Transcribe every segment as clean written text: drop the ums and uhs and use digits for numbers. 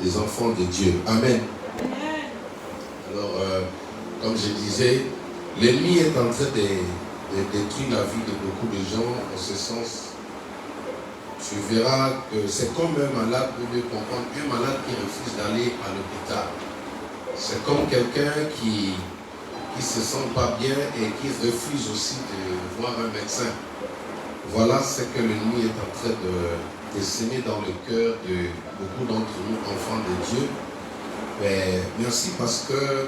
des enfants de Dieu. Amen. Alors, comme je disais, l'ennemi est en train de détruire la vie de beaucoup de gens. En ce sens, tu verras que c'est comme un malade, vous devez comprendre, un malade qui refuse d'aller à l'hôpital. C'est comme quelqu'un qui ne se sent pas bien et qui refuse aussi de voir un médecin. Voilà ce que l'ennemi est en train de semer dans le cœur de beaucoup d'entre nous, enfants de Dieu. Mais merci parce que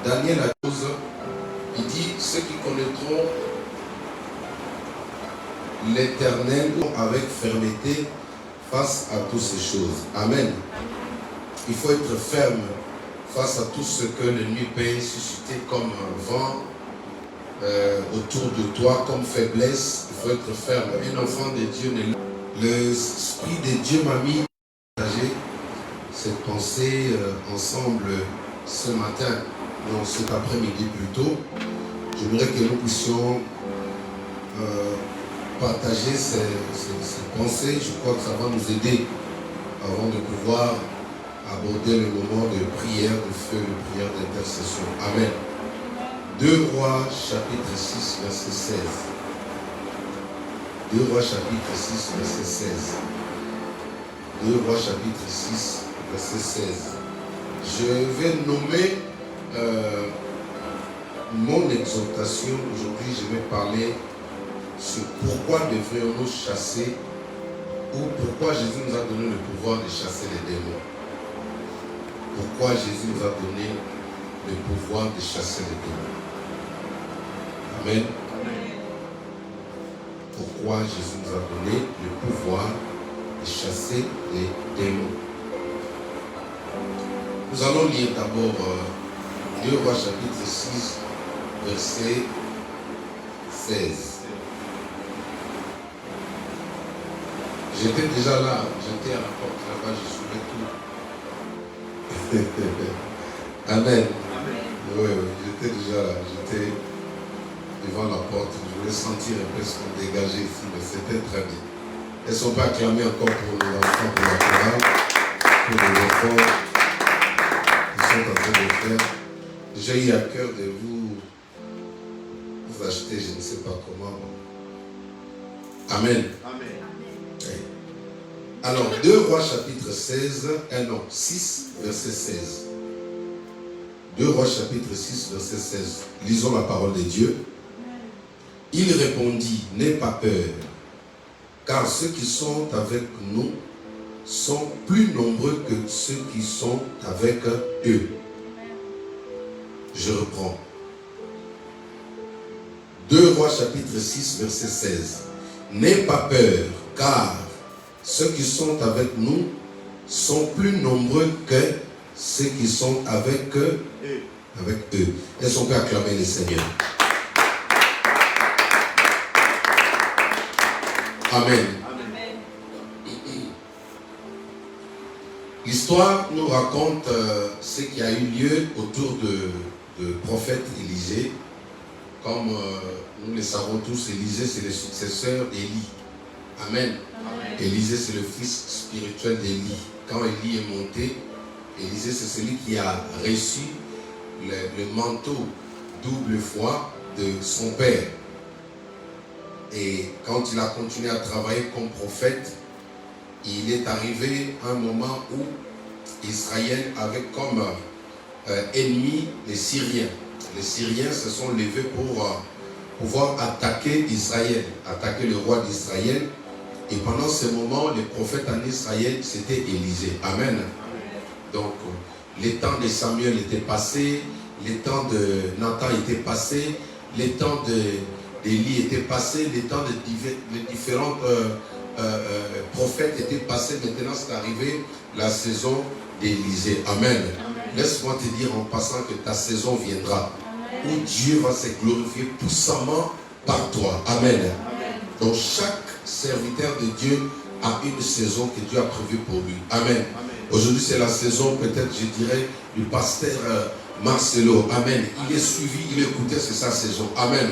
Daniel a chose, il dit, ceux qui connaîtront l'Éternel avec fermeté face à toutes ces choses. Amen. Il faut être ferme face à tout ce que l'ennemi peut susciter comme un vent autour de toi, comme faiblesse. Il faut être ferme. Un enfant de Dieu, l'Esprit de Dieu m'a mis à partager cette pensée ensemble ce matin, non, cet après-midi plutôt. J'aimerais que nous puissions partager ces pensées. Je crois que ça va nous aider avant de pouvoir aborder le moment de prière de feu, de prière d'intercession. Amen. 2 Rois chapitre 6 verset 16. 2 Rois chapitre 6 verset 16. 2 Rois chapitre 6 verset 16. Je vais nommer mon exhortation. Aujourd'hui, je vais parler sur pourquoi devrions-nous chasser, ou pourquoi Jésus nous a donné le pouvoir de chasser les démons. Pourquoi Jésus nous a donné le pouvoir de chasser les démons. Amen. Pourquoi Jésus nous a donné le pouvoir de chasser les démons. Nous allons lire d'abord 2 Rois chapitre 6, verset 16. J'étais déjà là, j'étais à la porte là-bas, je soulevais tout. Amen. Oui, j'étais déjà là, j'étais devant la porte, je voulais sentir un peu ce qu'on dégageait ici, mais c'était très bien. Elles ne sont pas acclamées encore pour les enfants, pour la chorale, pour les enfants qui sont en train de faire. J'ai eu à cœur de vous acheter, je ne sais pas comment. Amen. Amen. Alors, 2 Rois chapitre 6, verset 16. 2 Rois chapitre 6, verset 16. Lisons la parole de Dieu. Il répondit, n'aie pas peur, car ceux qui sont avec nous sont plus nombreux que ceux qui sont avec eux. Je reprends. 2 Rois chapitre 6, verset 16. N'aie pas peur, car ceux qui sont avec nous sont plus nombreux que ceux qui sont avec eux. Est-ce qu'on peut acclamer le Seigneur? Amen. L'histoire nous raconte ce qui a eu lieu autour de prophète Élisée. Comme nous le savons tous, Élisée c'est le successeur d'Élie. Amen. Élisée c'est le fils spirituel d'Élie. Quand Élie est monté, Élisée c'est celui qui a reçu le manteau double fois de son père. Et quand il a continué à travailler comme prophète, il est arrivé un moment où Israël avait comme ennemi les Syriens. Les Syriens se sont levés pour pouvoir attaquer Israël, attaquer le roi d'Israël. Et pendant ce moment, le prophète en Israël, c'était Élisée. Amen. Donc, les temps de Samuel étaient passés, les temps de Nathan étaient passés, les temps d'Élie étaient passés, les temps de différents prophètes étaient passés. Maintenant, c'est arrivé la saison d'Élisée. Amen. Laisse-moi te dire en passant que ta saison viendra, où Dieu va se glorifier puissamment par toi. Amen. Donc, chaque serviteur de Dieu a une saison que Dieu a prévue pour lui. Amen. Aujourd'hui, c'est la saison, peut-être, je dirais, du pasteur Marcelo. Amen. Il est suivi, il écoutait, c'est sa saison. Amen.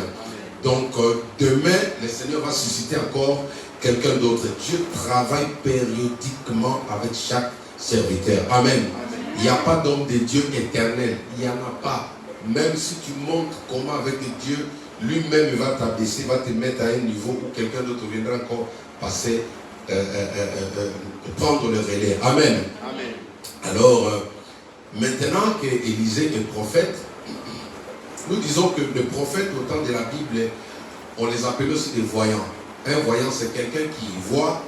Donc, demain, le Seigneur va susciter encore quelqu'un d'autre. Dieu travaille périodiquement avec chaque serviteur. Amen. Il n'y a pas d'homme de Dieu éternel. Il n'y en a pas. Même si tu montres comment avec Dieu, lui-même il va t'abaisser, va te mettre à un niveau où quelqu'un d'autre viendra encore passer, prendre le relais. Amen. Amen. Alors, maintenant qu'Élisée est prophète, nous disons que les prophètes au temps de la Bible, on les appelle aussi des voyants. Un voyant, c'est quelqu'un qui voit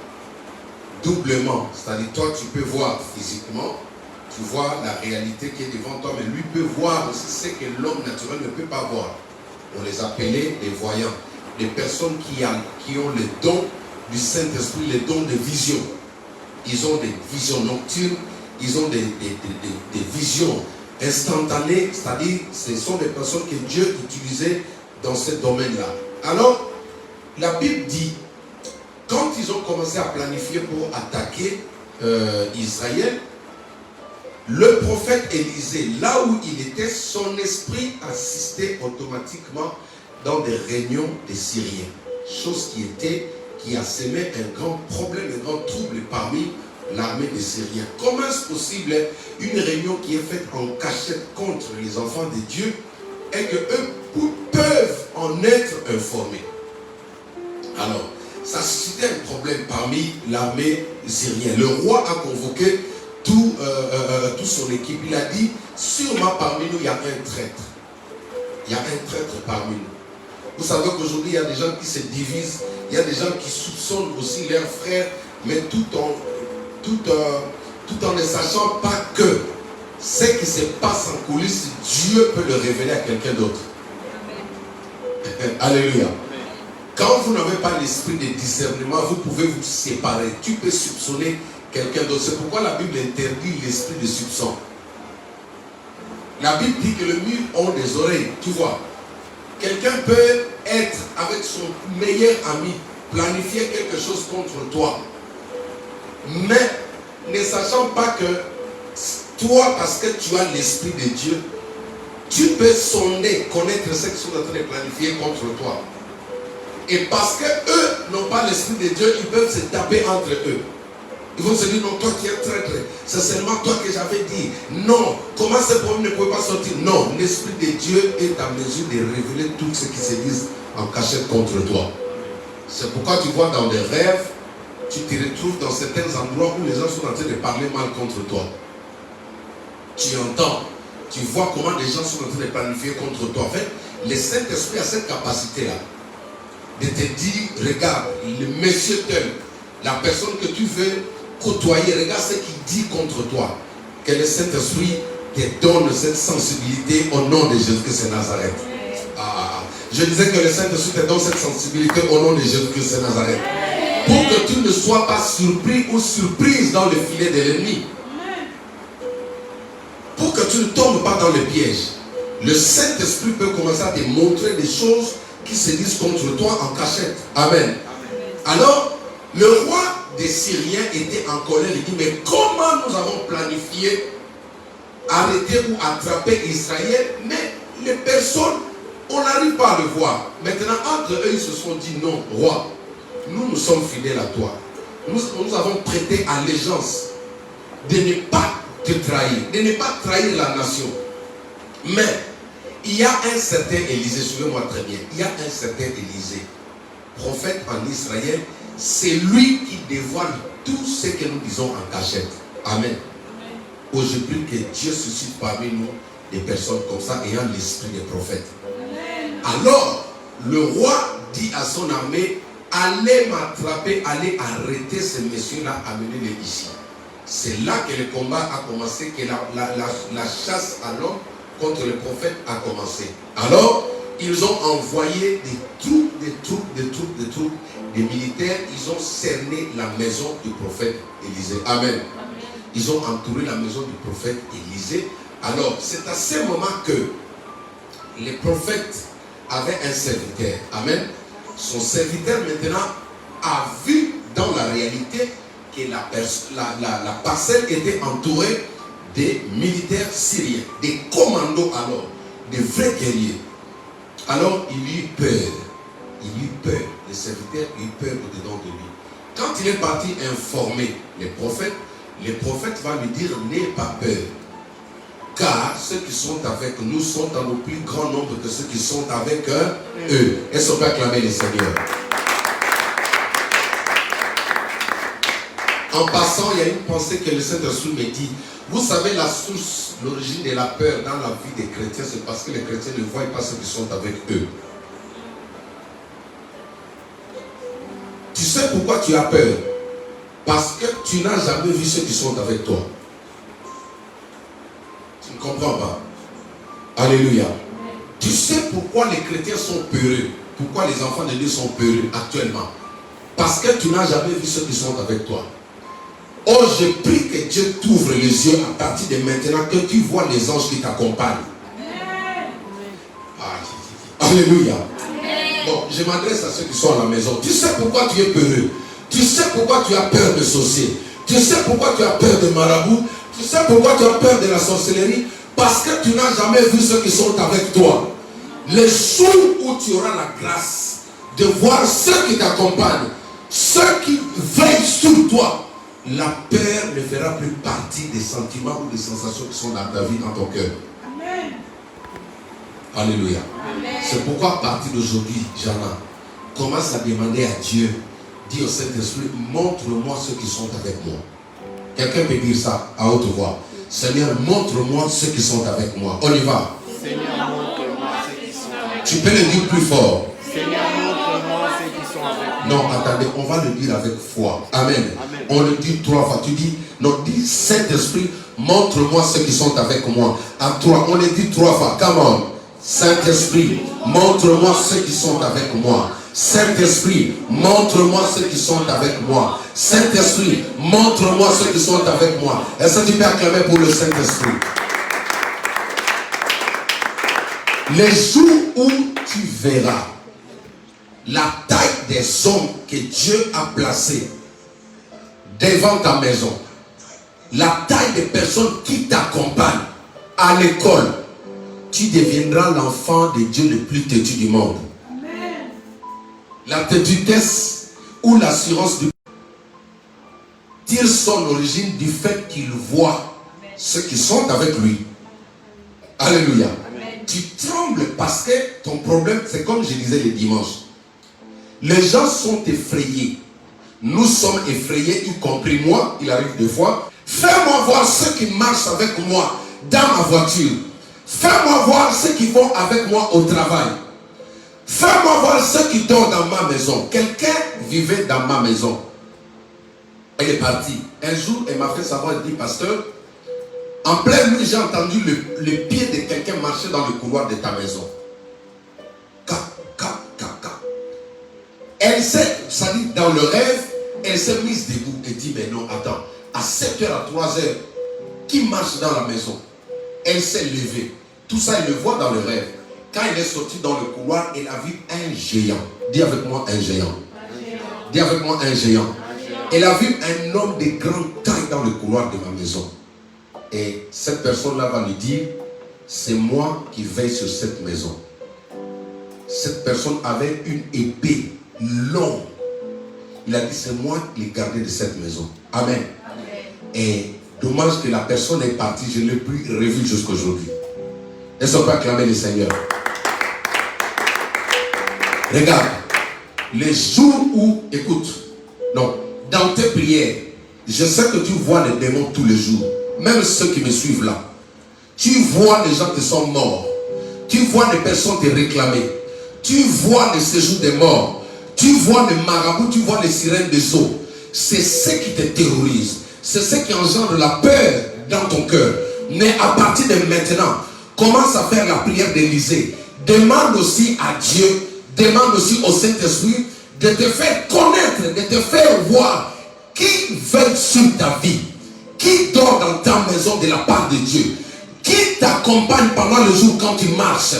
doublement. C'est-à-dire, toi, tu peux voir physiquement, tu vois la réalité qui est devant toi, mais lui peut voir aussi ce que l'homme naturel ne peut pas voir. On les appelait des voyants. Des personnes qui ont les dons du Saint-Esprit, les dons de vision. Ils ont des visions nocturnes, ils ont des visions instantanées, c'est-à-dire ce sont des personnes que Dieu utilisait dans ce domaine-là. Alors, la Bible dit, quand ils ont commencé à planifier pour attaquer Israël, le prophète Élisée, là où il était, son esprit assistait automatiquement dans des réunions des Syriens. Chose qui a semé un grand problème, un grand trouble parmi l'armée des Syriens. Comment est-ce possible une réunion qui est faite en cachette contre les enfants de Dieu et qu'eux peuvent en être informés? Alors, ça suscitait un problème parmi l'armée syrienne. Le roi a convoqué tout son équipe. Il a dit, sûrement parmi nous, il y a un traître. Il y a un traître parmi nous. Vous savez qu'aujourd'hui, il y a des gens qui se divisent. Il y a des gens qui soupçonnent aussi leurs frères, mais tout en ne sachant pas que ce qui se passe en coulisses, Dieu peut le révéler à quelqu'un d'autre. Alléluia. Amen. Quand vous n'avez pas l'esprit de discernement, vous pouvez vous séparer. Tu peux soupçonner quelqu'un d'autre. C'est pourquoi la Bible interdit l'esprit de soupçon. La Bible dit que le mur a des oreilles. Tu vois, quelqu'un peut être avec son meilleur ami, planifier quelque chose contre toi. Mais ne sachant pas que toi, parce que tu as l'esprit de Dieu, tu peux sonder, connaître ce qu'ils sont en train de planifier contre toi. Et parce qu'eux n'ont pas l'esprit de Dieu, ils peuvent se taper entre eux. Ils vont se dire, non, toi qui es traître, c'est seulement toi que j'avais dit. Non, comment ce problème ne pouvait pas sortir? Non, l'esprit de Dieu est en mesure de révéler tout ce qui se dit en cachette contre toi. C'est pourquoi tu vois dans des rêves, tu te retrouves dans certains endroits où les gens sont en train de parler mal contre toi. Tu entends, tu vois comment les gens sont en train de planifier contre toi. En fait, le Saint-Esprit a cette capacité-là de te dire, regarde, le monsieur tel, la personne que tu veux côtoyer, regarde ce qu'il dit contre toi. Que le Saint-Esprit te donne cette sensibilité au nom de Jésus-Christ de Nazareth. Je disais que le Saint-Esprit te donne cette sensibilité au nom de Jésus-Christ de Nazareth. Pour que tu ne sois pas surpris ou surprise dans le filet de l'ennemi. Pour que tu ne tombes pas dans le piège. Le Saint-Esprit peut commencer à te montrer des choses qui se disent contre toi en cachette. Amen. Alors, le roi des Syriens était en colère. Il dit, mais comment nous avons planifié arrêter ou attraper Israël, mais les personnes, on n'arrive pas à le voir. Maintenant, entre eux, ils se sont dit, non, roi, nous sommes fidèles à toi. Nous avons prêté allégeance de ne pas te trahir, de ne pas trahir la nation. Mais, il y a un certain Élisée, suivez-moi très bien, il y a un certain Élisée, prophète en Israël, c'est lui qui dévoile tout ce que nous disons en cachette. Amen. Aujourd'hui, que Dieu suscite parmi nous des personnes comme ça, ayant l'esprit des prophètes. Amen. Alors, le roi dit à son armée, allez m'attraper, allez arrêter ces messieurs-là, amenez-les ici. C'est là que le combat a commencé, que la chasse à l'homme contre le prophète a commencé. Alors, ils ont envoyé des troupes, des militaires. Ils ont cerné la maison du prophète Élisée. Amen. Amen. Ils ont entouré la maison du prophète Élisée. Alors, c'est à ce moment que les prophètes avaient un serviteur. Amen. Son serviteur maintenant a vu dans la réalité que la parcelle était entourée des militaires syriens, des commandos alors, des vrais guerriers. Alors il eut peur. Il eut peur. Le serviteur eut peur au-dedans de lui. Quand il est parti informer les prophètes vont lui dire, n'aie pas peur. Car ceux qui sont avec nous sont en au plus grand nombre que ceux qui sont avec eux. Est-ce qu'on peut acclamer les seigneurs? En passant, il y a une pensée que le Saint-Esprit me dit. Vous savez la source, l'origine de la peur dans la vie des chrétiens, c'est parce que les chrétiens ne voient pas ceux qui sont avec eux. Tu sais pourquoi tu as peur? Parce que tu n'as jamais vu ceux qui sont avec toi. Tu ne comprends pas. Alléluia. Tu sais pourquoi les chrétiens sont peureux? Pourquoi les enfants de Dieu sont peureux actuellement? Parce que tu n'as jamais vu ceux qui sont avec toi. Oh, je prie que Dieu t'ouvre les yeux à partir de maintenant, que tu vois les anges qui t'accompagnent. Alléluia. Bon, je m'adresse à ceux qui sont à la maison. Tu sais pourquoi tu es peureux? Tu sais pourquoi tu as peur de sorciers? Tu sais pourquoi tu as peur de marabouts? Tu sais pourquoi tu as peur de la sorcellerie? Parce que tu n'as jamais vu ceux qui sont avec toi. Le jour où tu auras la grâce de voir ceux qui t'accompagnent, ceux qui veillent sur toi, la peur ne fera plus partie des sentiments ou des sensations qui sont dans ta vie, dans ton cœur. Amen. Alléluia. Amen. C'est pourquoi à partir d'aujourd'hui, Jana, commence à demander à Dieu, dis au Saint-Esprit, montre-moi ceux qui sont avec moi. Quelqu'un peut dire ça à haute voix. Seigneur, montre-moi ceux qui sont avec moi. On y va. Seigneur, montre-moi ceux qui sont avec moi. Tu peux le dire plus fort. Seigneur, montre-moi ceux qui sont avec moi. Non, attendez, on va le dire avec foi. Amen. Amen. On le dit 3 fois. Tu dis, non, dis Saint-Esprit, montre-moi ceux qui sont avec moi. À 3, on le dit 3 fois. Come on. Saint-Esprit, montre-moi ceux qui sont avec moi. Saint-Esprit, montre-moi ceux qui sont avec moi. Saint-Esprit, montre-moi ceux qui sont avec moi. Est-ce que tu peux acclamer pour le Saint-Esprit? Les jours où tu verras la taille des hommes que Dieu a placés devant ta maison, la taille des personnes qui t'accompagnent à l'école, tu deviendras l'enfant de Dieu le plus têtu du monde. Amen. La têtudesse ou l'assurance du tire son origine du fait qu'il voit ceux qui sont avec lui. Alléluia. Amen. Tu trembles parce que ton problème, c'est comme je disais le dimanche. Les gens sont effrayés. Nous sommes effrayés, y compris moi, il arrive des fois. Fais-moi voir ceux qui marchent avec moi dans ma voiture. Fais-moi voir ceux qui vont avec moi au travail. Fais-moi voir ceux qui dorment dans ma maison. Quelqu'un vivait dans ma maison. Elle est partie. Un jour, elle m'a fait savoir, elle dit, pasteur, en pleine nuit, j'ai entendu le pied de quelqu'un marcher dans le couloir de ta maison. Elle s'est, ça dit, dans le rêve, elle s'est mise debout et dit, mais non, attends, à 7h, à 3h, qui marche dans la maison? Elle s'est levée. Tout ça, elle le voit dans le rêve. Quand elle est sortie dans le couloir, elle a vu un géant. Dis avec moi, un géant. Dis avec moi, un géant. Elle a vu un homme de grande taille dans le couloir de ma maison. Et cette personne-là va lui dire, c'est moi qui veille sur cette maison. Cette personne avait une épée longue. Il a dit, c'est moi qui gardé de cette maison. Amen. Amen. Et dommage que la personne est partie, je ne l'ai plus revue jusqu'aujourd'hui. Est-ce qu'on peut acclamer le Seigneur? Regarde, les jours où, écoute, non, dans tes prières, je sais que tu vois les démons tous les jours, même ceux qui me suivent là. Tu vois les gens qui sont morts, tu vois les personnes te réclamer, tu vois les séjours des morts, tu vois les marabouts, tu vois les sirènes des eaux. C'est ce qui te terrorise, c'est ce qui engendre la peur dans ton cœur. Mais à partir de maintenant, commence à faire la prière d'Élisée. Demande aussi à Dieu, demande aussi au Saint-Esprit de te faire connaître, de te faire voir qui veille sur ta vie, qui dort dans ta maison de la part de Dieu, qui t'accompagne pendant le jour quand tu marches.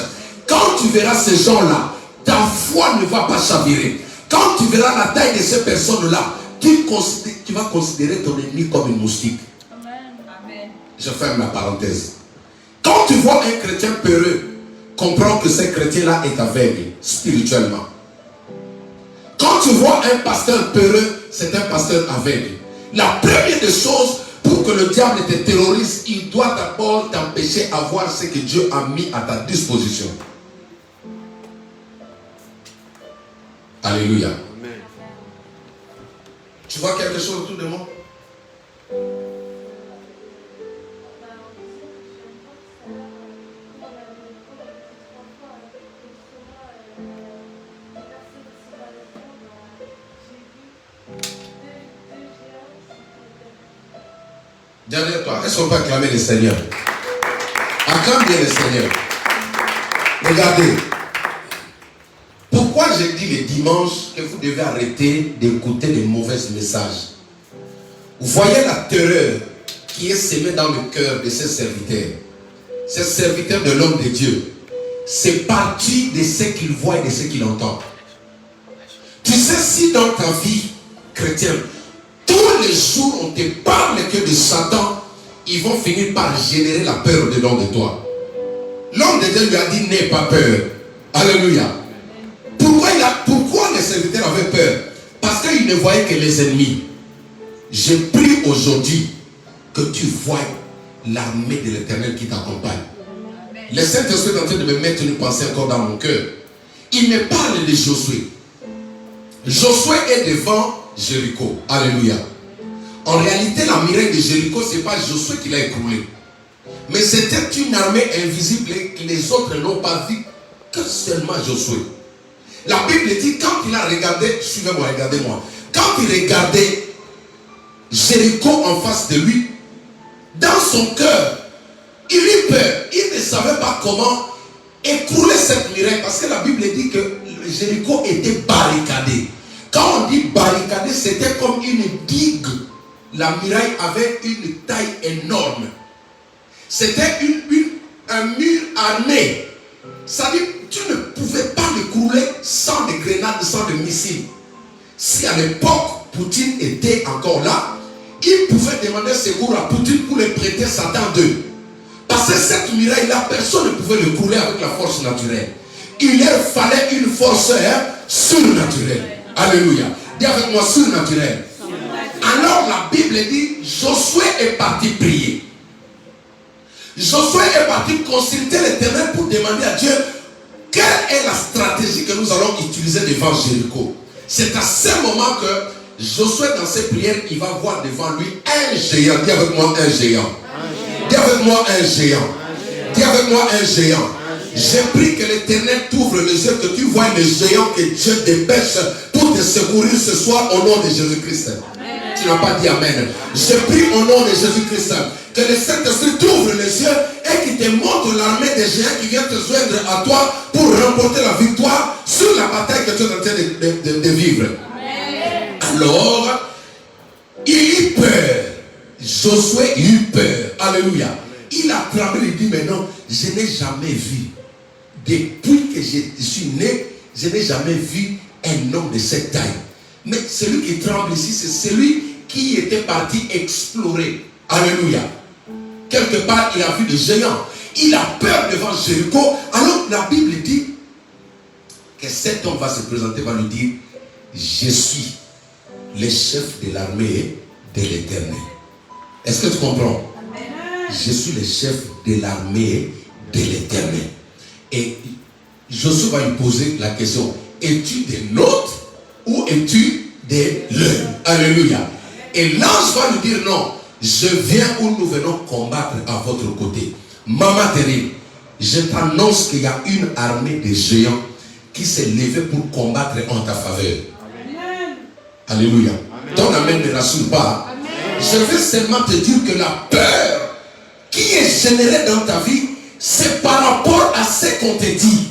Quand tu verras ces gens-là, ta foi ne va pas chavirer. Quand tu verras la taille de ces personnes-là, tu vas considérer ton ennemi comme une moustique. Amen. Je ferme la parenthèse. Quand tu vois un chrétien peureux, comprends que ce chrétien-là est aveugle spirituellement. Quand tu vois un pasteur peureux, c'est un pasteur aveugle. La première des choses, pour que le diable te terrorise, il doit d'abord t'empêcher à voir ce que Dieu a mis à ta disposition. Alléluia. Amen. Tu vois quelque chose autour de moi? Derrière toi, est-ce qu'on peut acclamer le Seigneur? Acclame bien le Seigneur. Regardez. Pourquoi je dis les dimanches que vous devez arrêter d'écouter les mauvais messages? Vous voyez la terreur qui est sémée dans le cœur de ces serviteurs de l'homme de Dieu. C'est parti de ce qu'il voit et de ce qu'il entend. Tu sais, si dans ta vie chrétienne, tous les jours on te parle que de Satan, ils vont finir par générer la peur dedans de toi. L'homme de Dieu lui a dit, n'aie pas peur. Alléluia. Pourquoi les serviteurs avaient peur? Parce qu'ils ne voyaient que les ennemis. Je prie aujourd'hui que tu vois l'armée de l'Éternel qui t'accompagne. Le Saint-Esprit est en train de me mettre une pensée encore dans mon cœur. Il me parle de Josué. Josué est devant Jéricho. Alléluia. En réalité, la muraille de Jéricho, ce n'est pas Josué qui l'a écroulé. Mais c'était une armée invisible que les autres n'ont pas vu que seulement Josué. La Bible dit, quand il a regardé, suivez-moi, regardez-moi. Quand il regardait Jéricho en face de lui, dans son cœur, il eut peur. Il ne savait pas comment écrouler cette muraille. Parce que la Bible dit que Jéricho était barricadé. Quand on dit barricadé, c'était comme une digue. La muraille avait une taille énorme. C'était un mur armé. C'est-à-dire, tu ne pouvais pas l'écrouler sans des grenades, sans des missiles. Si à l'époque, Poutine était encore là, il pouvait demander secours à Poutine pour les prêter Satan 2. Parce que cette muraille-là, personne ne pouvait l'écrouler avec la force naturelle. Il leur fallait une force surnaturelle. Alléluia. Dis avec moi, surnaturelle. Alors la Bible dit, Josué est parti prier. Josué est parti consulter l'Éternel pour demander à Dieu quelle est la stratégie que nous allons utiliser devant Jéricho. C'est à ce moment que Josué, dans ses prières, il va voir devant lui un géant. Dis avec moi un géant. Dis avec moi un géant. Dis avec moi un géant. J'ai pris que l'Éternel t'ouvre les yeux, que tu vois les géants que Dieu dépêche pour te secourir ce soir au nom de Jésus-Christ. Tu n'as pas dit Amen. Je prie au nom de Jésus-Christ que le Saint-Esprit t'ouvre les yeux et qu'il te montre l'armée des géants qui vient te joindre à toi pour remporter la victoire sur la bataille que tu es en train de vivre. Amen. Alors, il eut peur. Josué eut peur. Alléluia. Il a tremblé, il dit, mais non, je n'ai jamais vu. Depuis que je suis né, je n'ai jamais vu un homme de cette taille. Mais celui qui tremble ici, c'est celui qui était parti explorer. Alléluia. Quelque part, il a vu des géants. Il a peur devant Jéricho. Alors la Bible dit que cet homme va se présenter, va lui dire, je suis le chef de l'armée de l'Éternel. Est-ce que tu comprends? Je suis le chef de l'armée de l'Éternel. Et Josué va lui poser la question, es-tu des nôtres ou es-tu des leurs? Alléluia. Et l'ange va lui dire, non, je viens où nous venons combattre à votre côté. Maman terrible, je t'annonce qu'il y a une armée de géants qui s'est levée pour combattre en ta faveur. Amen. Alléluia. Amen. Ton amen ne rassure pas. Amen. Je veux seulement te dire que la peur qui est générée dans ta vie, c'est par rapport à ce qu'on te dit.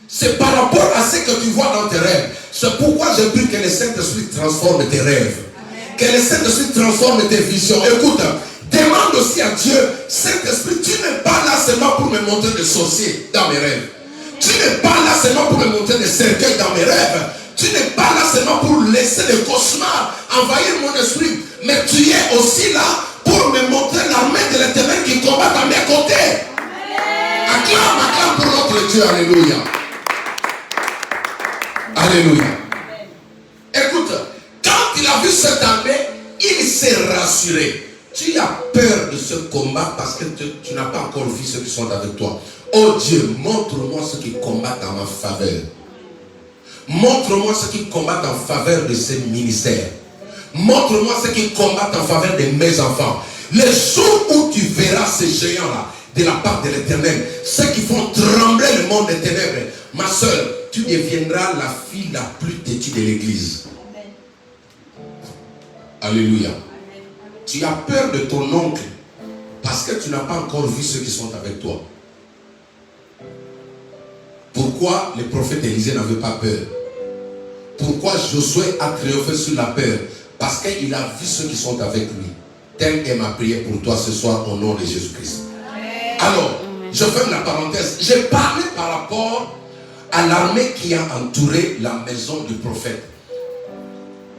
C'est par rapport à ce que tu vois dans tes rêves. C'est pourquoi je prie que le Saint-Esprit transforme tes rêves. Amen. Que le Saint-Esprit transforme tes visions. Écoute, demande aussi à Dieu, Saint-Esprit, tu n'es pas là seulement pour me montrer des sorciers dans mes rêves. Tu n'es pas là seulement pour me montrer des cercueils dans mes rêves. Tu n'es pas là seulement pour laisser les cauchemars envahir mon esprit. Mais tu es aussi là pour me montrer l'armée de l'Éternel qui combat à mes côtés. Acclame pour notre Dieu. Alléluia. Alléluia. Écoute, quand il a vu cette armée, il s'est rassuré. Tu as peur de ce combat parce que tu n'as pas encore vu ceux qui sont avec toi. Oh Dieu, montre-moi ceux qui combattent en ma faveur. Montre-moi ceux qui combattent en faveur de ces ministères. Montre-moi ceux qui combattent en faveur de mes enfants. Le jour où tu verras ces géants-là de la part de l'Éternel, ceux qui font trembler le monde des ténèbres, ma soeur, tu deviendras la fille la plus têtue de l'église. Alléluia. Tu as peur de ton oncle parce que tu n'as pas encore vu ceux qui sont avec toi. Pourquoi le prophète Élisée n'avait pas peur? Pourquoi Josué a triomphé sur la peur? Parce qu'il a vu ceux qui sont avec lui. Telle est ma prière pour toi ce soir au nom de Jésus-Christ. Alors, je ferme la parenthèse. J'ai parlé par rapport à l'armée qui a entouré la maison du prophète.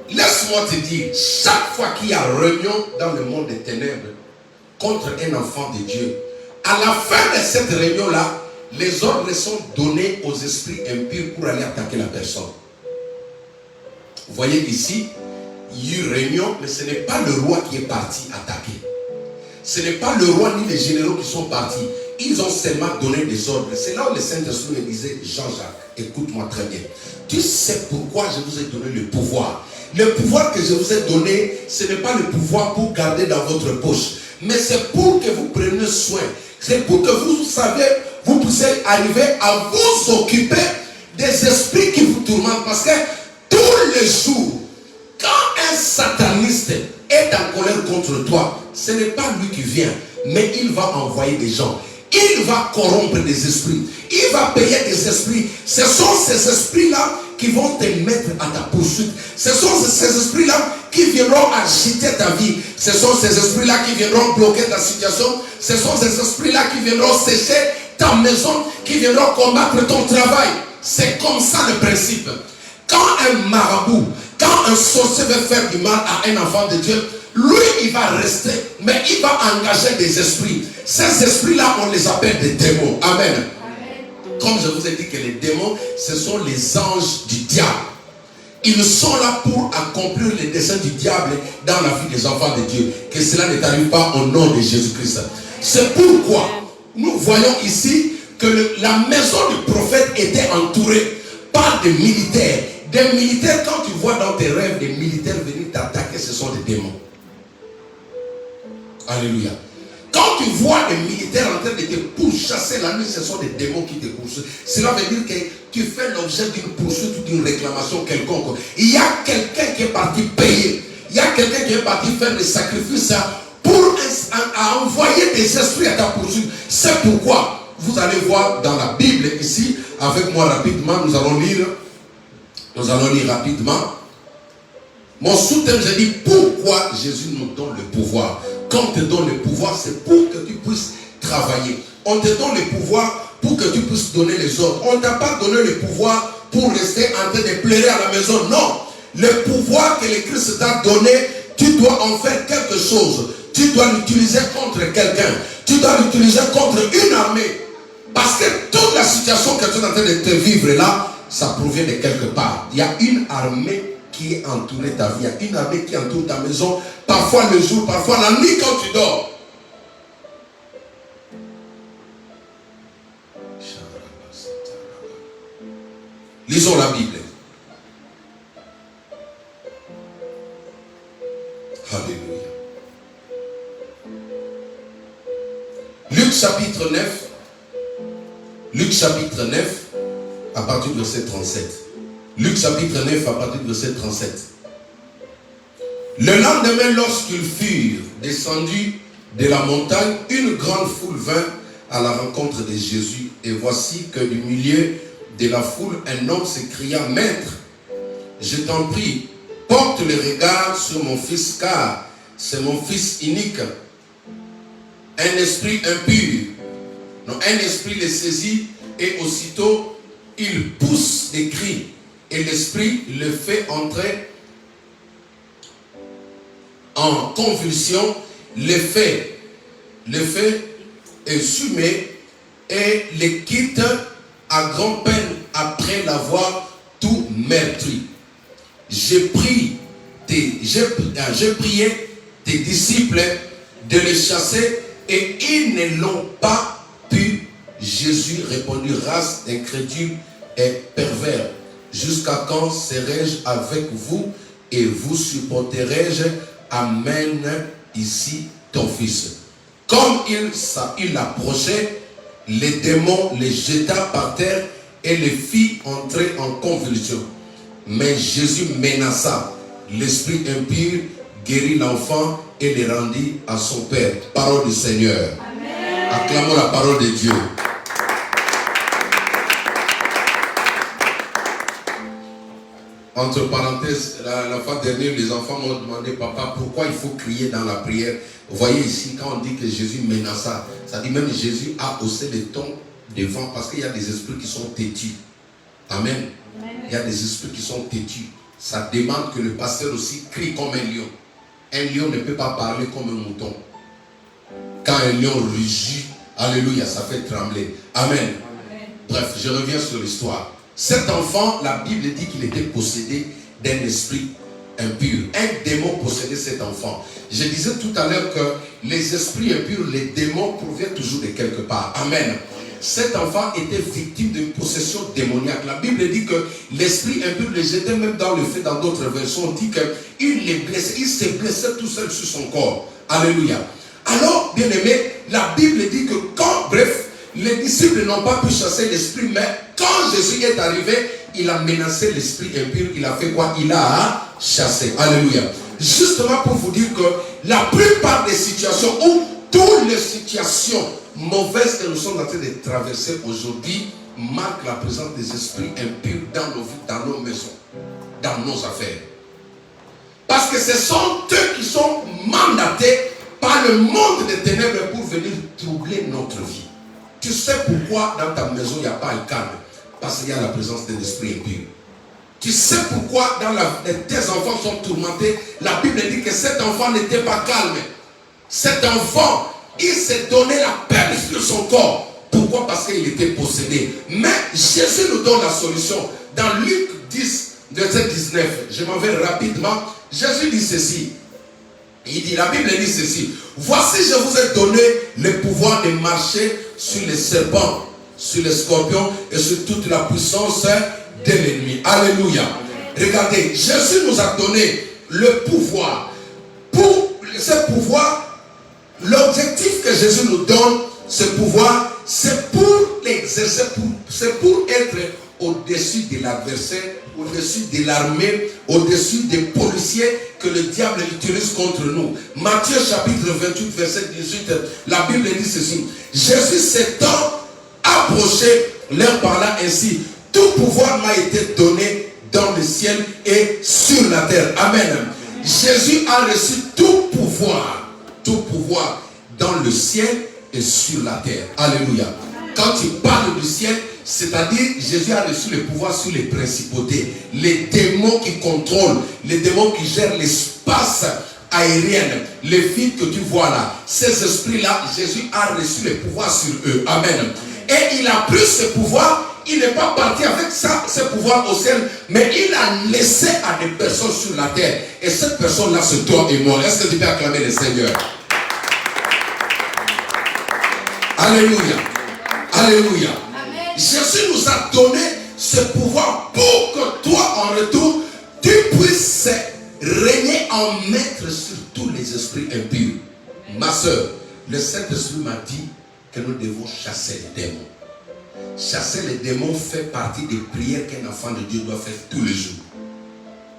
Laisse-moi te dire, chaque fois qu'il y a réunion dans le monde des ténèbres contre un enfant de Dieu, à la fin de cette réunion-là, les ordres sont donnés aux esprits impurs pour aller attaquer la personne. Vous voyez ici, il y a eu réunion, mais ce n'est pas le roi qui est parti attaquer. Ce n'est pas le roi ni les généraux qui sont partis. Ils ont seulement donné des ordres. C'est là où le Saint-Esprit me disait, Jean-Jacques, écoute-moi très bien. Tu sais pourquoi je vous ai donné le pouvoir. Le pouvoir que je vous ai donné, ce n'est pas le pouvoir pour garder dans votre poche. Mais c'est pour que vous preniez soin. C'est pour que vous savez, vous puissiez arriver à vous occuper des esprits qui vous tourmentent. Parce que tous les jours, quand un sataniste est en colère contre toi, ce n'est pas lui qui vient, mais il va envoyer des gens. Il va corrompre des esprits. Il va payer des esprits. Ce sont ces esprits-là qui vont te mettre à ta poursuite. Ce sont ces esprits-là qui viendront agiter ta vie. Ce sont ces esprits-là qui viendront bloquer ta situation. Ce sont ces esprits-là qui viendront sécher ta maison, qui viendront combattre ton travail. C'est comme ça le principe. Quand un marabout, quand un sorcier veut faire du mal à un enfant de Dieu, lui, il va rester, mais il va engager des esprits. Ces esprits-là, on les appelle des démons. Amen. Amen. Comme je vous ai dit que les démons, ce sont les anges du diable. Ils sont là pour accomplir les desseins du diable dans la vie des enfants de Dieu. Que cela ne t'arrive pas au nom de Jésus-Christ. C'est pourquoi nous voyons ici que la maison du prophète était entourée par des militaires. Des militaires, quand tu vois dans tes rêves des militaires venir t'attaquer, ce sont des démons. Alléluia. Quand tu vois des militaires en train de te pourchasser la nuit, ce sont des démons qui te poursuivent. Cela veut dire que tu fais l'objet d'une poursuite ou d'une réclamation quelconque. Il y a quelqu'un qui est parti payer. Il y a quelqu'un qui est parti faire des sacrifices pour envoyer des esprits à ta poursuite. C'est pourquoi vous allez voir dans la Bible ici, avec moi rapidement, nous allons lire rapidement. Mon sous-thème, j'ai dit pourquoi Jésus nous donne le pouvoir. Quand on te donne le pouvoir, c'est pour que tu puisses travailler. On te donne le pouvoir pour que tu puisses donner les ordres. On ne t'a pas donné le pouvoir pour rester en train de pleurer à la maison. Non. Le pouvoir que le Christ t'a donné, tu dois en faire quelque chose. Tu dois l'utiliser contre quelqu'un. Tu dois l'utiliser contre une armée. Parce que toute la situation que tu es en train de te vivre là, ça provient de quelque part. Il y a une armée qui est entourée ta vie. Il y a une armée qui entoure ta maison. Parfois le jour, parfois la nuit quand tu dors. Lisons la Bible. Alléluia. Luc chapitre 9. Luc chapitre 9 à partir du verset 37. Luc chapitre 9 à partir du verset 37. Le lendemain, lorsqu'ils furent descendus de la montagne, une grande foule vint à la rencontre de Jésus. Et voici que du milieu de la foule, un homme s'écria, « Maître, je t'en prie, porte le regard sur mon fils, car c'est mon fils unique. Un esprit impur, non, un esprit le saisit, et aussitôt il pousse des cris, et l'esprit le fait entrer en convulsion, le fait insumer et le quitte à grand peine après l'avoir tout meurtri. J'ai pris j'ai prié tes disciples de les chasser et ils ne l'ont pas pu. Jésus répondit, race d'incrédules et pervers, jusqu'à quand serai-je avec vous et vous supporterai-je? Amène ici ton fils. Comme il approchait, les démons les jeta par terre et les fit entrer en convulsion. Mais Jésus menaça l'esprit impur, guérit l'enfant et les rendit à son père. Parole du Seigneur. Amen. Acclamons la parole de Dieu. Entre parenthèses, la fois dernière, les enfants m'ont demandé, papa, pourquoi il faut crier dans la prière? Vous voyez ici, quand on dit que Jésus menaça, ça dit même Jésus a haussé les tons devant, parce qu'il y a des esprits qui sont têtus. Amen. Il y a des esprits qui sont têtus. Ça demande que le pasteur aussi crie comme un lion. Un lion ne peut pas parler comme un mouton. Quand un lion rugit, alléluia, ça fait trembler. Amen. Amen. Bref, je reviens sur l'histoire. Cet enfant, la Bible dit qu'il était possédé d'un esprit impur. Un démon possédait cet enfant. Je disais tout à l'heure que les esprits impurs, les démons proviennent toujours de quelque part. Amen. Cet enfant était victime d'une possession démoniaque. La Bible dit que l'esprit impur le jetait même dans le feu. Dans d'autres versions, on dit qu'il les blessait. Il se blessait tout seul sur son corps. Alléluia. Alors, bien aimé, la Bible dit que les disciples n'ont pas pu chasser l'esprit, mais quand Jésus est arrivé, il a menacé l'esprit impur. Il a fait quoi? Il a chassé. Alléluia. Justement pour vous dire que la plupart des situations, ou toutes les situations mauvaises que nous sommes en train de traverser aujourd'hui, marquent la présence des esprits impurs dans nos vies, dans nos maisons, dans nos affaires. Parce que ce sont eux qui sont mandatés par le monde des ténèbres pour venir troubler notre vie. Tu sais pourquoi dans ta maison il n'y a pas un calme? Parce qu'il y a la présence d'un esprit impur. Tu sais pourquoi tes enfants sont tourmentés? La Bible dit que cet enfant n'était pas calme. Cet enfant, il s'est donné la peine sur son corps. Pourquoi? Parce qu'il était possédé. Mais Jésus nous donne la solution. Dans Luc 10, verset 19, je m'en vais rapidement. Jésus dit ceci. La Bible dit ceci. Voici, je vous ai donné le pouvoir de marcher sur les serpents, sur les scorpions et sur toute la puissance de l'ennemi. Alléluia. Regardez, Jésus nous a donné le pouvoir. Pour ce pouvoir, l'objectif que Jésus nous donne, ce pouvoir, c'est pour l'exercer, c'est pour être au-dessus de l'adversaire, au-dessus de l'armée, au-dessus des policiers que le diable utilise contre nous. Matthieu chapitre 28, verset 18, la Bible dit ceci. Jésus s'étant approché, leur parla ainsi. Tout pouvoir m'a été donné dans le ciel et sur la terre. Amen. Jésus a reçu tout pouvoir dans le ciel et sur la terre. Alléluia. Quand il parle du ciel, c'est-à-dire Jésus a reçu le pouvoir sur les principautés, les démons qui contrôlent, les démons qui gèrent l'espace aérien, les filles que tu vois là, ces esprits-là, Jésus a reçu le pouvoir sur eux. Amen. Et il a pris ce pouvoir. Il n'est pas parti avec ce pouvoir au ciel, mais il a laissé à des personnes sur la terre. Et cette personne-là, c'est toi et moi. Est-ce que tu peux acclamer le Seigneur? Alléluia. Alléluia. Amen. Jésus nous a donné ce pouvoir pour que toi, en retour, tu puisses régner en maître sur tous les esprits impurs. Ma soeur, le Saint-Esprit m'a dit que nous devons chasser les démons. Chasser les démons fait partie des prières qu'un enfant de Dieu doit faire tous les jours.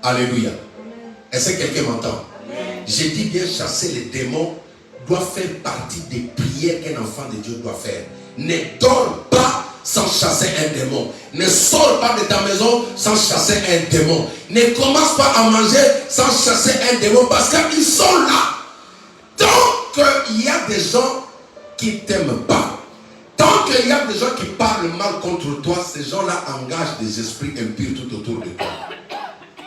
Alléluia. Est-ce que quelqu'un m'entend? J'ai dit bien, chasser les démons doit faire partie des prières qu'un enfant de Dieu doit faire. Ne dors pas sans chasser un démon. Ne sors pas de ta maison sans chasser un démon. Ne commence pas à manger sans chasser un démon, parce qu'ils sont là. Tant qu'il y a des gens qui ne t'aiment pas, tant qu'il y a des gens qui parlent mal contre toi, ces gens-là engagent des esprits impurs tout autour de toi.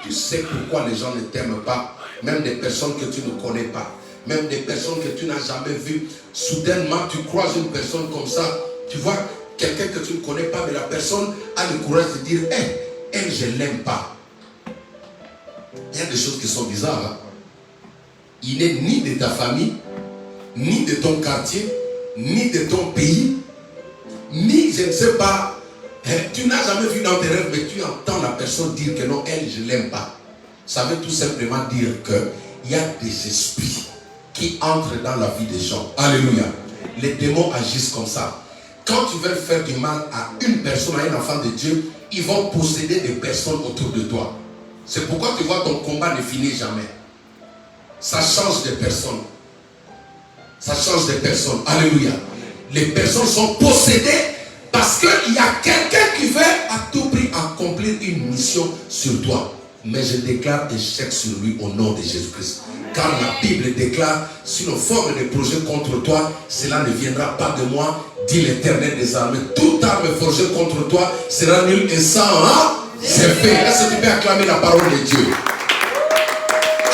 Tu sais pourquoi les gens ne t'aiment pas, même des personnes que tu ne connais pas, même des personnes que tu n'as jamais vues. Soudainement, tu croises une personne comme ça, tu vois quelqu'un que tu ne connais pas, mais la personne a le courage de dire, elle, je ne l'aime pas. Il y a des choses qui sont bizarres. Hein? Il n'est ni de ta famille, ni de ton quartier, ni de ton pays, ni, je ne sais pas, tu n'as jamais vu dans tes rêves, mais tu entends la personne dire que non, elle, je ne l'aime pas. Ça veut tout simplement dire qu'il y a des esprits qui entrent dans la vie des gens. Alléluia. Les démons agissent comme ça. Quand tu veux faire du mal à une personne, à un enfant de Dieu, ils vont posséder des personnes autour de toi. C'est pourquoi tu vois ton combat ne finit jamais. Ça change de personnes. Ça change de personnes. Alléluia. Les personnes sont possédées parce qu'il y a quelqu'un qui veut à tout prix accomplir une mission sur toi. Mais je déclare échec sur lui au nom de Jésus-Christ. Car la Bible déclare, si l'on forme des projets contre toi, cela ne viendra pas de moi, dit l'Éternel des armées. Toute arme forgée contre toi sera nulle et sans c'est fait. Est-ce que tu peux acclamer la parole de Dieu?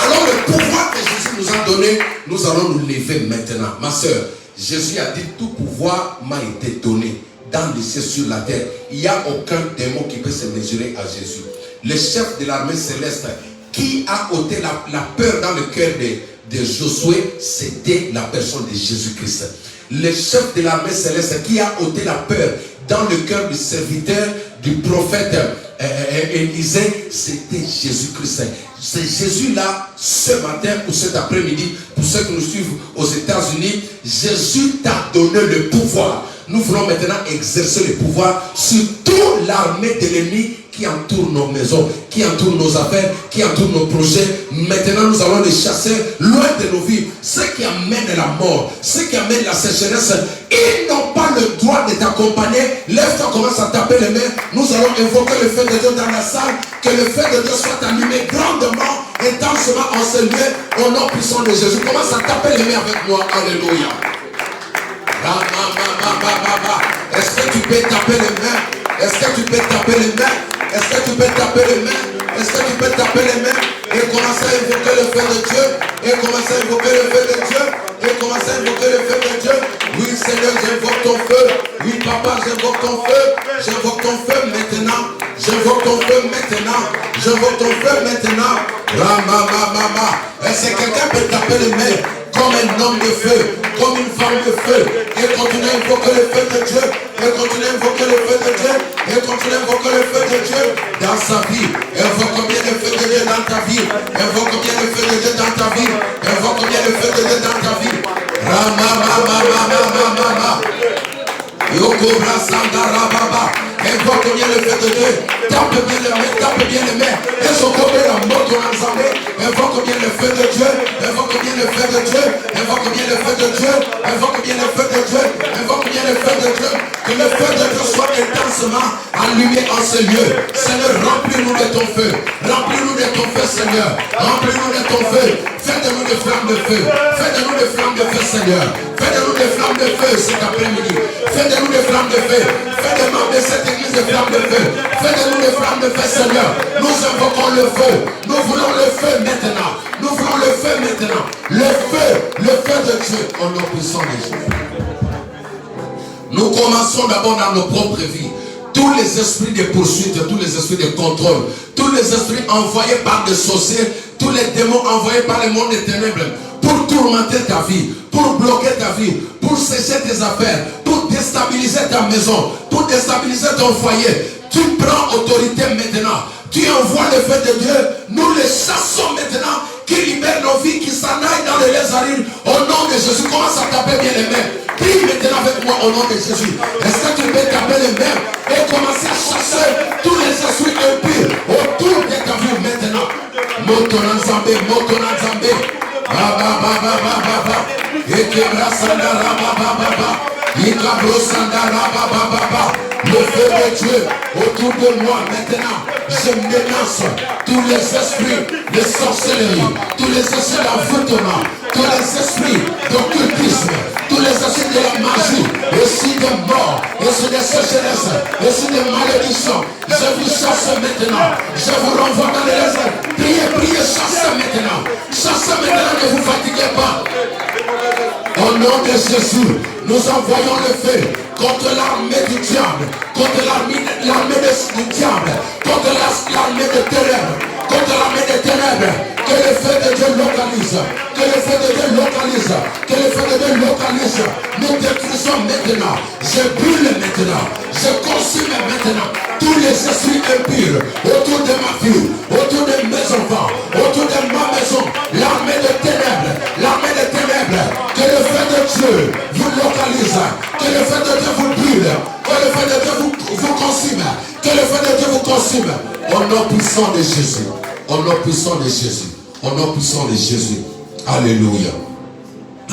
Alors le pouvoir que Jésus nous a donné, nous allons nous lever maintenant. Ma soeur, Jésus a dit, tout pouvoir m'a été donné dans les cieux, sur la terre. Il n'y a aucun démon qui peut se mesurer à Jésus. Le chef de l'armée céleste qui a ôté la peur dans le cœur de Josué, c'était la personne de Jésus-Christ. Le chef de l'armée céleste qui a ôté la peur dans le cœur du serviteur, du prophète Élisée, c'était Jésus-Christ. C'est Jésus-là, ce matin ou cet après-midi, pour ceux qui nous suivent aux États-Unis, Jésus t'a donné le pouvoir. Nous voulons maintenant exercer le pouvoir sur toute l'armée de l'ennemi qui entoure nos maisons, qui entoure nos affaires, qui entoure nos projets. Maintenant, nous allons les chasser loin de nos vies. Ceux qui amènent la mort, ceux qui amènent la sécheresse, ils n'ont pas le droit de t'accompagner. Lève-toi, commence à taper les mains. Nous allons invoquer le feu de Dieu dans la salle. Que le feu de Dieu soit animé grandement, intensement en ce lieu, au nom puissant de Jésus. Commence à taper les mains avec moi. Alléluia. Est-ce que tu peux taper les mains? Est-ce que tu peux taper les mains? Est-ce que tu peux taper les mains? Est-ce que tu peux taper les mains? Et commencer à invoquer le feu de Dieu. Et commencer à invoquer le feu de Dieu. Et commencer à invoquer le feu de Dieu. Oui Seigneur, j'invoque ton feu. Oui papa, j'invoque ton feu. J'invoque ton feu maintenant. J'invoque ton feu maintenant. J'invoque ton feu maintenant. Mama. Est-ce que quelqu'un peut taper les mains comme un homme de feu, comme une femme de feu, et continuer à invoquer le feu de Dieu, et continuer à invoquer le feu de Dieu, et continuer à invoquer le feu de Dieu dans sa vie. Invoque bien le feu de Dieu dans ta vie. Invoque bien le feu de Dieu dans ta vie. Invoque bien le feu de Dieu dans ta vie. Yokobra Sandarababa. Invoque bien le feu de Dieu. Tape bien les mains, tape bien les mains. Et son côté la mort de l'ensemble. Invoque bien le feu de Dieu. Invoque bien le feu de Dieu. Invoque bien le feu de Dieu. Invoque bien le feu de Dieu. Invoque bien le feu de Dieu. Que le feu de Dieu soit intensement allumé en ce lieu. Seigneur, remplis-nous de ton feu. Remplis-nous de ton feu, Seigneur. Remplis-nous de ton feu. Fais-de-nous des flammes de feu. Fais-de-nous des flammes de feu, Seigneur. Fais-de-nous des flammes de feu cet après-midi. Fais-de-nous des flammes de feu. Fais-de-nous de cette église des flammes de feu. Fais-de-nous des flammes de feu, Seigneur. Nous invoquons le feu. Nous voulons le feu maintenant. Nous voulons le feu maintenant. Le feu de Dieu en nom puissant de Jésus. Nous commençons d'abord dans nos propres vies. Tous les esprits de poursuite, tous les esprits de contrôle, tous les esprits envoyés par des sorciers, tous les démons envoyés par le monde des ténèbres pour tourmenter ta vie, pour bloquer ta vie, pour sécher tes affaires, pour déstabiliser ta maison, pour déstabiliser ton foyer. Tu prends autorité maintenant. Tu envoies le feu de Dieu. Nous les chassons maintenant, qui libèrent nos vies, qui s'en aillent dans les lézarines. Au nom de Jésus, commence à taper bien les mains. Prie maintenant avec moi au nom de Jésus. Est-ce que tu peux taper les mains et commencer à chasser tous les esprits impurs autour de ta vie maintenant? Motonan Zambé. Le feu de Dieu autour de moi maintenant. Je menace tous les esprits de sorcellerie, tous les esprits d'envoûtement, tous les esprits d'occultisme, tous les esprits de la magie, aussi de mort, aussi de sécheresse, aussi de malédiction. Je vous chasse maintenant. Je vous renvoie dans les airs. Priez, chassez maintenant. Chassez maintenant, ne vous fatiguez pas. Au nom de Jésus, nous envoyons le feu contre l'armée du diable, contre l'armée du diable, contre l'armée de terreur, contre l'armée des ténèbres. Que le feu de Dieu localise. Que le feu de Dieu localise. Que le feu de Dieu localise. Nous détruisons maintenant. Je brûle maintenant. Je consume maintenant tous les esprits impurs autour de ma vie, autour de mes enfants, autour de ma maison. L'armée des ténèbres. L'armée des ténèbres. Que le feu de Dieu vous localise. Que le feu de Dieu vous brûle. Que le feu de Dieu vous consume. Que le feu de Dieu vous consume. Au nom puissant de Jésus. Au nom puissant de Jésus. Au nom puissant de Jésus. Alléluia.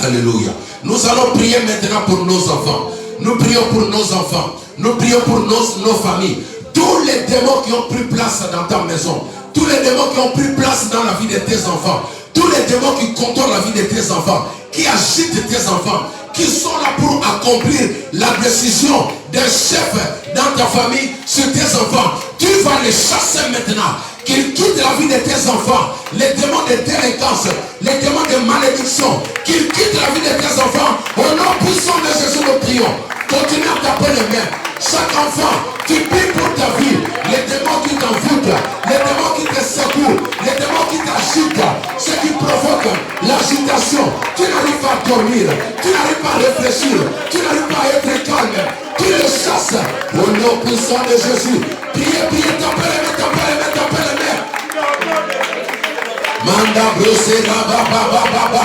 Alléluia. Nous allons prier maintenant pour nos enfants. Nous prions pour nos enfants. Nous prions pour nos familles. Tous les démons qui ont pris place dans ta maison. Tous les démons qui ont pris place dans la vie de tes enfants. Tous les démons qui contrôlent la vie de tes enfants. Qui agitent tes enfants. Qui sont là pour accomplir la décision d'un chef dans ta famille sur tes enfants. Tu vas les chasser maintenant. Qu'ils quittent la vie de tes enfants. Les démons de délinquance, les démons de malédiction. Qu'ils quittent la vie de tes enfants. Au nom puissant de Jésus, nous prions. Continue à taper les mains. Chaque enfant, tu pries pour ta vie. Les démons qui t'envoûtent, les démons qui te secouent, les démons qui t'agitent, ceux qui provoquent l'agitation. Tu n'arrives pas à dormir, tu n'arrives pas à réfléchir, tu n'arrives pas à être calme. Tu les chasses au nom puissant de Jésus. Priez, priez, tapez les mains, tapez les mains, tapez les mains. Manda brossé, baba.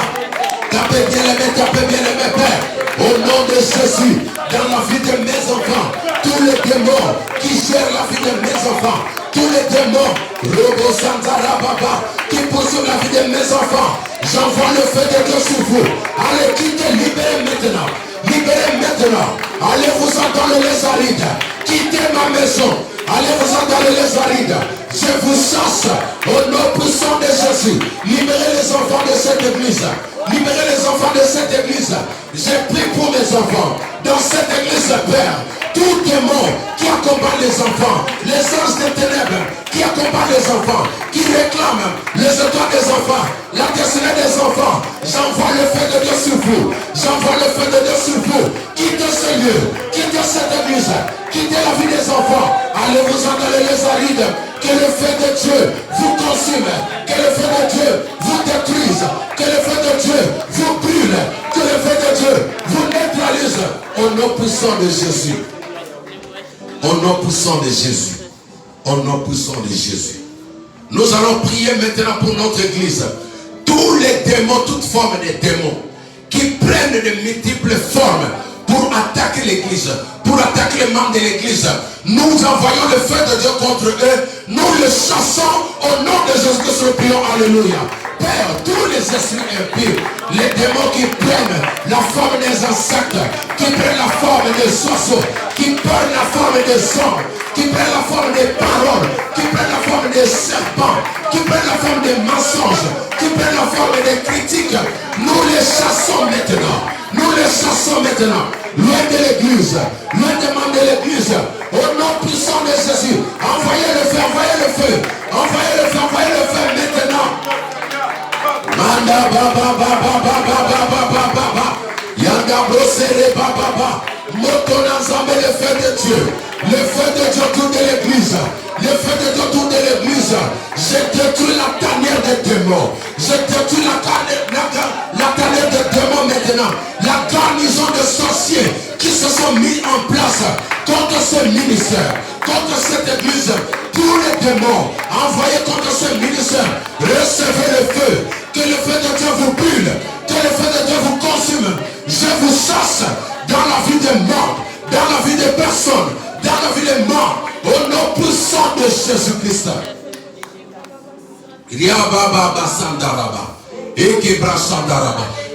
Tapez bien les mains, tapez bien les mains, Père. Au nom de Jésus, dans la vie de mes enfants, tous les démons qui gèrent la vie de mes enfants, tous les démons, Robo Santara Baba, qui poursuivent la vie de mes enfants, j'envoie le feu de Dieu sur vous. Allez, quittez, libérez maintenant. Libérez maintenant. Allez vous entendre les arides. Quittez ma maison. Allez vous entendre les arides. Je vous chasse au nom puissant de Jésus. Libérez les enfants de cette église. Libérez les enfants de cette église. Je prie pour mes enfants. Dans cette église, Père, tout démon qui accompagne les enfants, les anges des ténèbres qui accompagnent les enfants, qui réclament les étoiles des enfants, la destinée des enfants, j'envoie le feu de Dieu sur vous. J'envoie le feu de Dieu sur vous. Quittez ce lieu, quittez cette église, quittez la vie des enfants. Allez vous entendre les arides. Que le feu de Dieu vous consume. Que le feu de Dieu vous détruise. Que le feu de Dieu vous brûle. Que le feu de Dieu vous neutralise. Au nom puissant de Jésus. Au nom puissant de Jésus. Au nom puissant de Jésus. Nous allons prier maintenant pour notre église. Tous les démons, toutes formes de démons qui prennent de multiples formes pour attaquer l'église, pour attaquer les membres de l'église. Nous envoyons le feu de Dieu contre eux. Nous les chassons au nom de Jésus-Christ. Nous prions. Alléluia. Père, tous les esprits impurs, les démons qui prennent la forme des insectes, qui prennent la forme des oiseaux, qui prennent la forme des hommes, qui prennent la forme des paroles, qui prennent la forme des serpents, qui prennent la forme des mensonges, qui prennent la forme des critiques, nous les chassons maintenant. Nous les chassons maintenant. Loin de l'église, loin des membres de l'église, au nom puissant de Jésus. Envoyez le feu, envoyez le feu, envoyez le feu, envoyez le feu maintenant. Manda baba. Yanda brosere baba. Motona zambe le feu de Dieu. Le feu de Dieu autour de l'église. Le feu de Dieu autour de l'église. Je détruis la tanière des démons. Je détruis la tanière des démons maintenant. La garnison de sorciers qui se sont mis en place contre ce ministère, contre cette église. Tous les démons envoyés contre ce ministère, recevez le feu. Que le feu de Dieu vous brûle. Que le feu de Dieu vous consume. Je vous chasse dans la vie des morts, dans la vie des personnes, dans la vie des morts, au nom puissant de Jésus-Christ.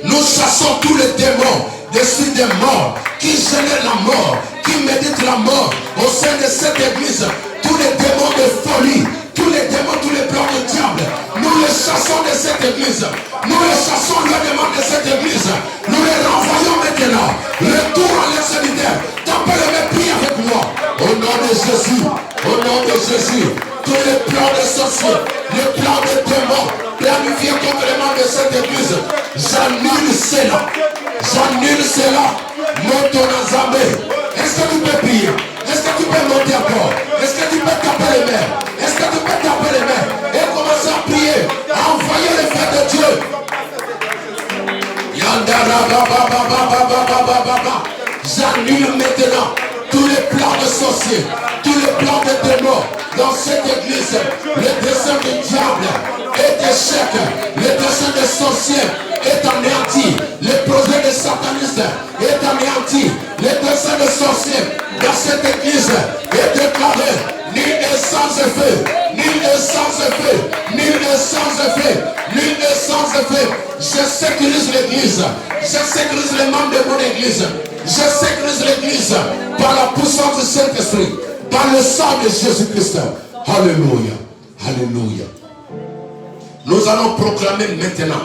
Nous chassons tous les démons, d'esprit des morts, qui génèrent la mort, qui méditent la mort au sein de cette église. Tous les démons de folie, tous les démons, tous les plans du diable, nous les chassons de cette église. Nous les chassons loin des membres de cette église. Nous les renvoyons maintenant. Retour à l'extérieur. Tapez les mains, priez avec moi. Au nom de Jésus, au nom de Jésus, tous les plans de sorciers, les plans de démons planifiés contre les membres de cette église, j'annule cela. J'annule cela. Motonazame. Est-ce que tu peux prier? Est-ce que tu peux monter encore? Est-ce que tu peux taper les mains? Est-ce que tu peux taper les mains? Et commence J'annule maintenant tous les plans de sorciers, tous les plans de démons dans cette église. Le dessein du diable est échec, le dessein des sorciers est anéanti, le projet des satanistes est anéanti, le dessein des sorciers dans cette église est déclaré nul et sans effet, nul et sans effet, nul et sans effet, nul et sans effet. Je sécurise l'église, je sécurise les membres de mon église, je sécurise l'église par la puissance du Saint-Esprit, par le sang de Jésus-Christ. Alléluia, alléluia. Nous allons proclamer maintenant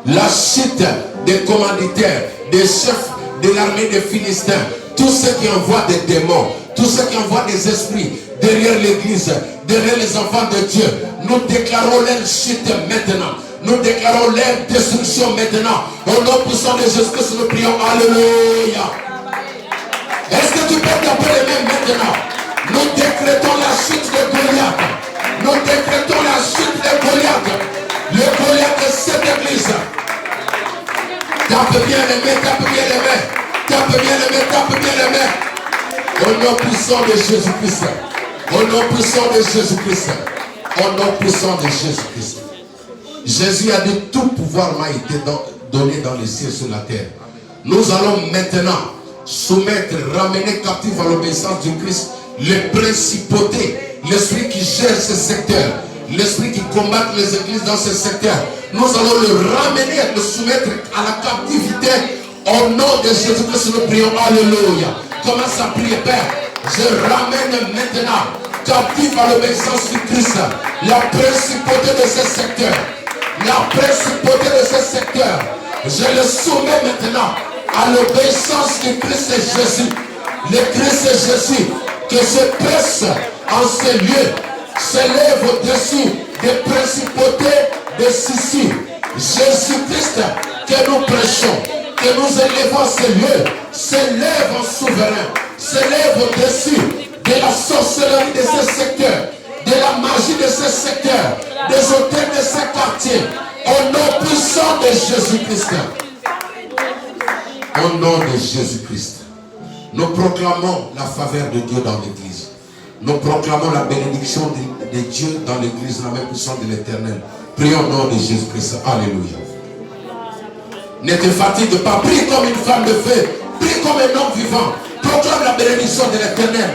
la chute des commanditaires, des chefs de l'armée des Philistins, tous ceux qui envoient des démons, tous ceux qui envoient des esprits derrière l'église, derrière les enfants de Dieu. Nous déclarons leur chute maintenant. Nous déclarons leur destruction maintenant. Au nom puissant de Jésus-Christ, nous prions. Alléluia. Est-ce que tu peux taper les mains maintenant? Nous décrétons la chute de Goliath. Nous décrétons la chute de Goliath. Le Goliath de cette église. Tape bien les mains, tape bien les mains. Tape bien les mains, tape bien les mains. Au nom puissant de Jésus-Christ. Au nom puissant de Jésus-Christ. Au nom puissant de Jésus-Christ. Jésus a dit tout pouvoir m'a été donné dans les cieux et sur la terre. Nous allons maintenant soumettre, ramener captif à l'obéissance du Christ les principautés, l'esprit qui gère ce secteur, l'esprit qui combat les églises dans ce secteur. Nous allons le ramener, le soumettre à la captivité au nom de Jésus-Christ. Nous prions. Alléluia. Commence à prier, Père. Je ramène maintenant captif à l'obéissance du Christ la principauté de ce secteur. La principauté de ce secteur. Je le soumets maintenant à l'obéissance du Christ Jésus. Le Christ Jésus que se presse en ces lieux s'élève au-dessus des principautés de Sissi. Jésus-Christ que nous prêchons, que nous élevons ces lieux, s'élève en souverain, s'élève au-dessus de la sorcellerie de ce secteur, de la magie de ce secteur, des hôtels de ce quartier, au nom puissant de Jésus-Christ. Au nom de Jésus-Christ. Nous proclamons la faveur de Dieu dans l'église. Nous proclamons la bénédiction de Dieu dans l'église, la main puissante de l'éternel. Prions au nom de Jésus-Christ. Alléluia. Ne te fatigue pas. Prie comme une femme de feu. Prie comme un homme vivant. Proclame la bénédiction de l'éternel.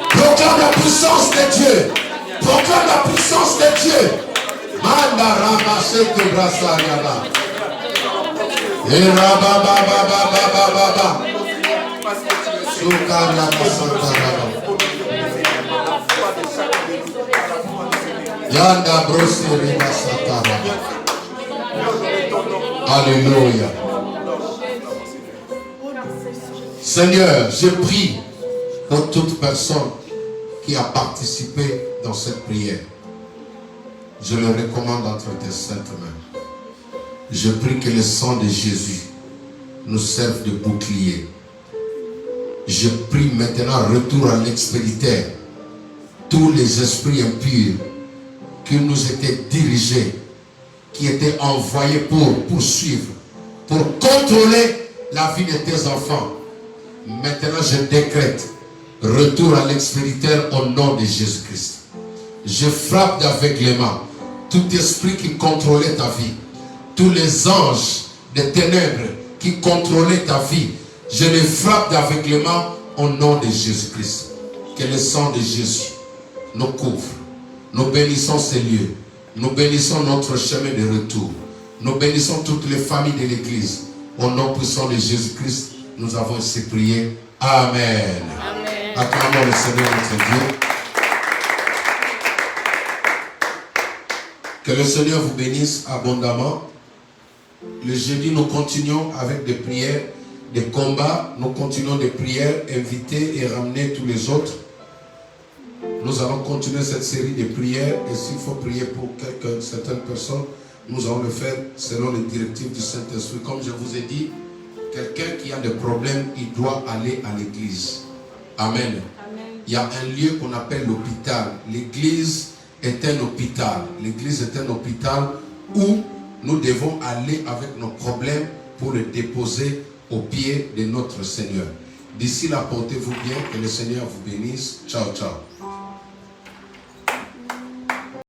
Proclame la puissance de Dieu. Proclame la puissance de Dieu. Manda ramasse que brassa yaba. Et rabababababababa. Sukara masanta raba. Yanda brosiri masanta raba. Alléluia. Seigneur, je prie pour toute personne qui a participé dans cette prière. Je le recommande entre tes saintes mains. Je prie que le sang de Jésus nous serve de bouclier. Je prie maintenant retour à l'expéditeur. Tous les esprits impurs qui nous étaient dirigés, qui étaient envoyés pour poursuivre, pour contrôler la vie de tes enfants. Maintenant je décrète retour à l'expéditeur au nom de Jésus-Christ. Je frappe d'aveuglement tout esprit qui contrôlait ta vie, tous les anges des ténèbres qui contrôlaient ta vie. Je les frappe d'aveuglement au nom de Jésus-Christ. Que le sang de Jésus nous couvre. Nous bénissons ces lieux. Nous bénissons notre chemin de retour. Nous bénissons toutes les familles de l'Église. Au nom puissant de Jésus-Christ, nous avons ainsi prié. Amen. Acclamons le Seigneur notre Dieu. Que le Seigneur vous bénisse abondamment. Le jeudi, nous continuons avec des prières, des combats. Nous continuons des prières, inviter et ramener tous les autres. Nous allons continuer cette série de prières. Et s'il faut prier pour certaines personnes, Nous allons le faire selon les directives du Saint-Esprit. Comme je vous ai dit, quelqu'un qui a des problèmes, il doit aller à l'église. Amen. Amen. Il y a un lieu qu'on appelle l'hôpital. L'église est un hôpital. L'église est un hôpital où nous devons aller avec nos problèmes pour les déposer aux pieds de notre Seigneur. D'ici là, portez-vous bien, que le Seigneur vous bénisse. Ciao, ciao.